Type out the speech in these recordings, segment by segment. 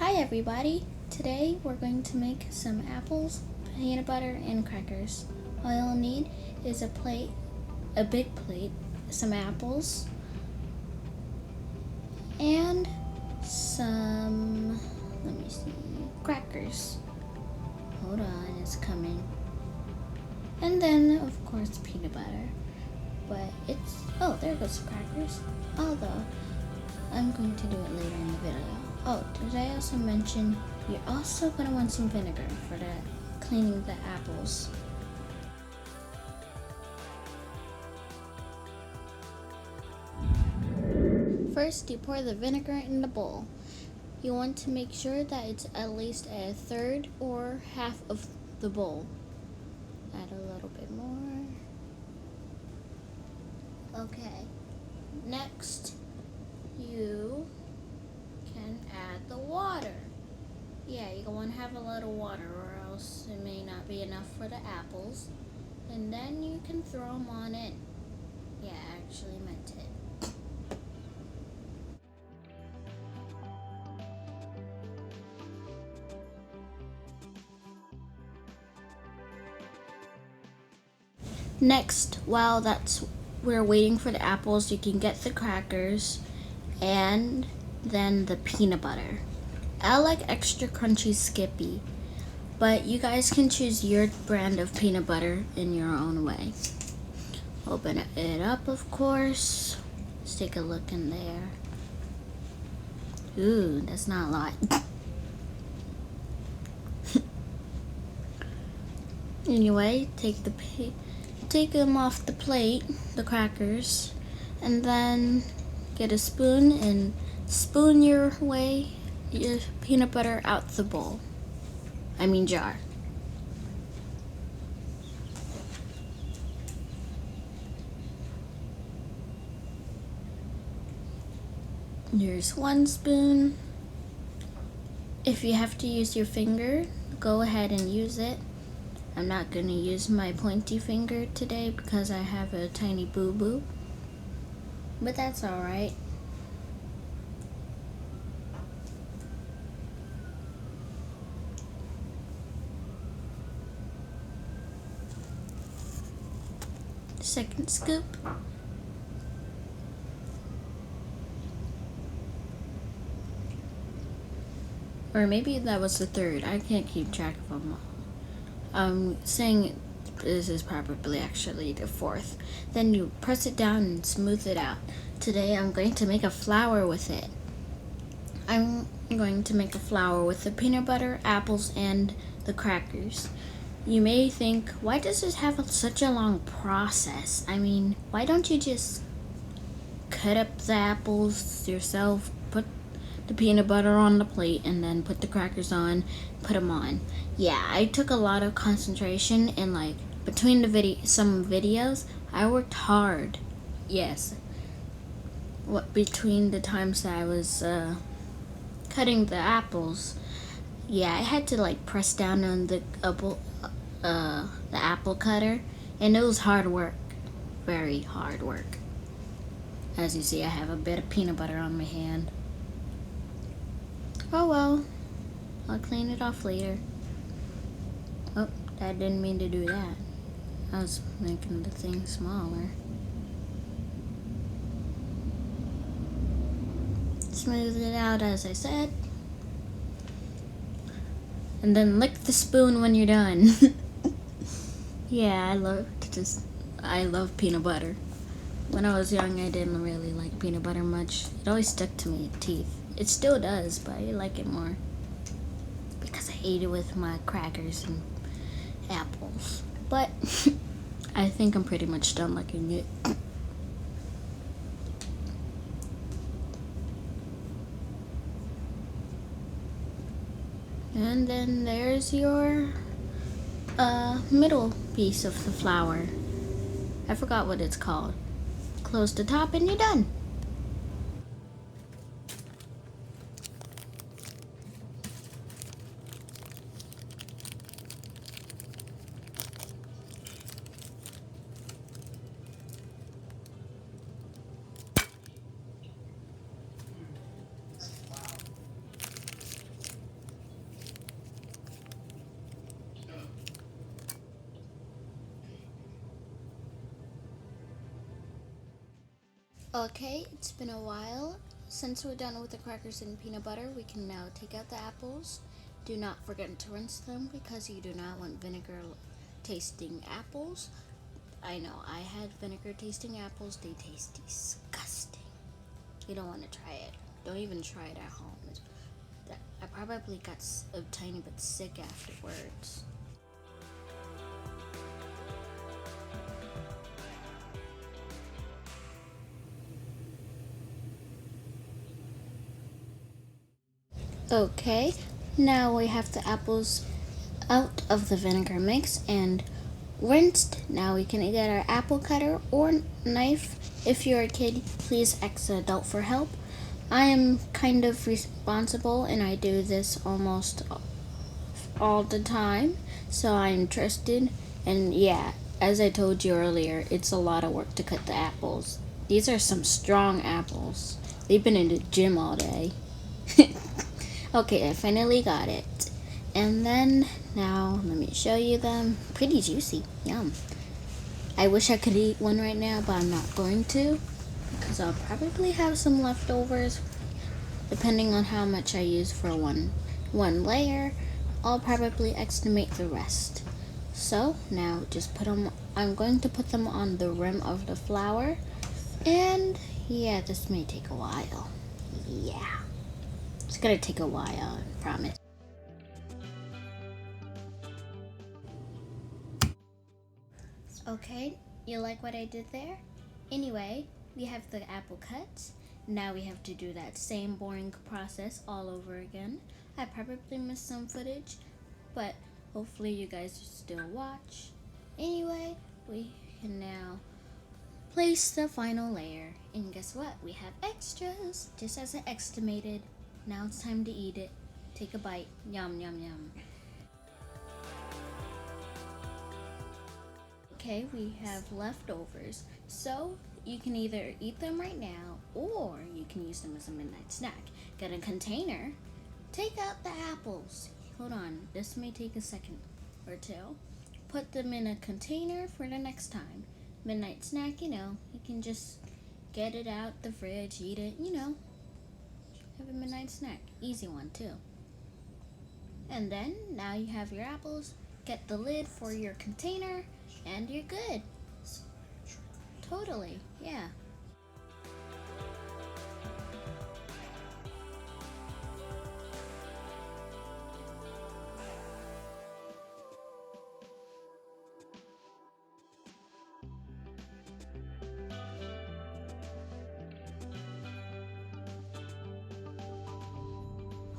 Hi everybody! Today we're going to make some apples, peanut butter, and crackers. All you'll need is a big plate, some apples, and some, crackers. Hold on, it's coming. And then, of course, peanut butter. Oh, there goes the crackers. Although, I'm going to do it later in the video. Oh, did I also mention you're also going to want some vinegar for cleaning the apples. First, you pour the vinegar in the bowl. You want to make sure that it's at least a third or half of the bowl. Add a little bit more. Okay. Next, you can add the water. Yeah, you want to have a little water or else it may not be enough for the apples. And then you can throw them on in. Yeah, I actually meant it. Next, while we're waiting for the apples, you can get the crackers and then the peanut butter. I like extra crunchy Skippy, but you guys can choose your brand of peanut butter in your own way. Open it up, of course. Let's take a look in there. Ooh, that's not a lot. Anyway, take them off the plate, the crackers, and then get a spoon and spoon your peanut butter out the jar. Here's one spoon. If you have to use your finger, go ahead and use it. I'm not going to use my pointy finger today because I have a tiny boo-boo, but that's alright. Second scoop. Or maybe that was the third. I can't keep track of them all. I'm saying this is probably actually the fourth. Then you press it down and smooth it out. Today I'm going to make a flour with it. I'm going to make a flour with the peanut butter, apples, and the crackers. You may think, why does this have such a long process? I mean, why don't you just cut up the apples yourself, put the peanut butter on the plate, and then put the crackers on, put them on. Yeah, I took a lot of concentration and between some videos, I worked hard. Yes. Between the times that I was cutting the apples, yeah, I had to press down on the apple cutter, and it was hard work, very hard work. As you see, I have a bit of peanut butter on my hand. Oh well, I'll clean it off later. Oh, I didn't mean to do that. I was making the thing smaller. Smooth it out as I said. And then lick the spoon when you're done. Yeah, I love peanut butter. When I was young, I didn't really like peanut butter much. It always stuck to my teeth. It still does, but I like it more because I ate it with my crackers and apples. But I think I'm pretty much done liking it. And then there's your middle piece of the flour. I forgot what it's called. Close the top and you're done. Okay, it's been a while. Since we're done with the crackers and peanut butter, we can now take out the apples. Do not forget to rinse them because you do not want vinegar tasting apples. I know, I had vinegar tasting apples. They taste disgusting. You don't want to try it. Don't even try it at home. I probably got a tiny bit sick afterwards. Okay, now we have the apples out of the vinegar mix and rinsed. Now we can get our apple cutter or knife. If you're a kid, please ask an adult for help. I am kind of responsible and I do this almost all the time, so I'm trusted. And yeah, as I told you earlier, it's a lot of work to cut the apples. These are some strong apples. They've been in the gym all day. Okay, I finally got it. And then now let me show you them. Pretty juicy. Yum. I wish I could eat one right now, but I'm not going to because I'll probably have some leftovers depending on how much I use for one layer. I'll probably estimate the rest. So now just put them, I'm going to put them on the rim of the flour. And yeah, this may take a while. Yeah. It's gonna take a while, I promise. Okay, you like what I did there? Anyway, we have the apple cuts. Now we have to do that same boring process all over again. I probably missed some footage, but hopefully you guys still watch. Anyway, we can now place the final layer. And guess what? We have extras, just as I estimated. Now it's time to eat it. Take a bite. Yum, yum, yum. Okay, we have leftovers. So you can either eat them right now or you can use them as a midnight snack. Get a container, take out the apples. Hold on, this may take a second or two. Put them in a container for the next time. Midnight snack, you can just get it out the fridge, eat it, have a midnight snack. Easy one too. And then now you have your apples. Get the lid for your container and you're good. Totally, yeah.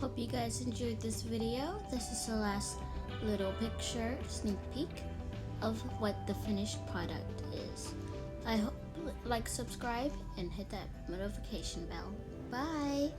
Hope you guys enjoyed this video. This is the last little picture, sneak peek of what the finished product is. I hope like, subscribe, and hit that notification bell. Bye!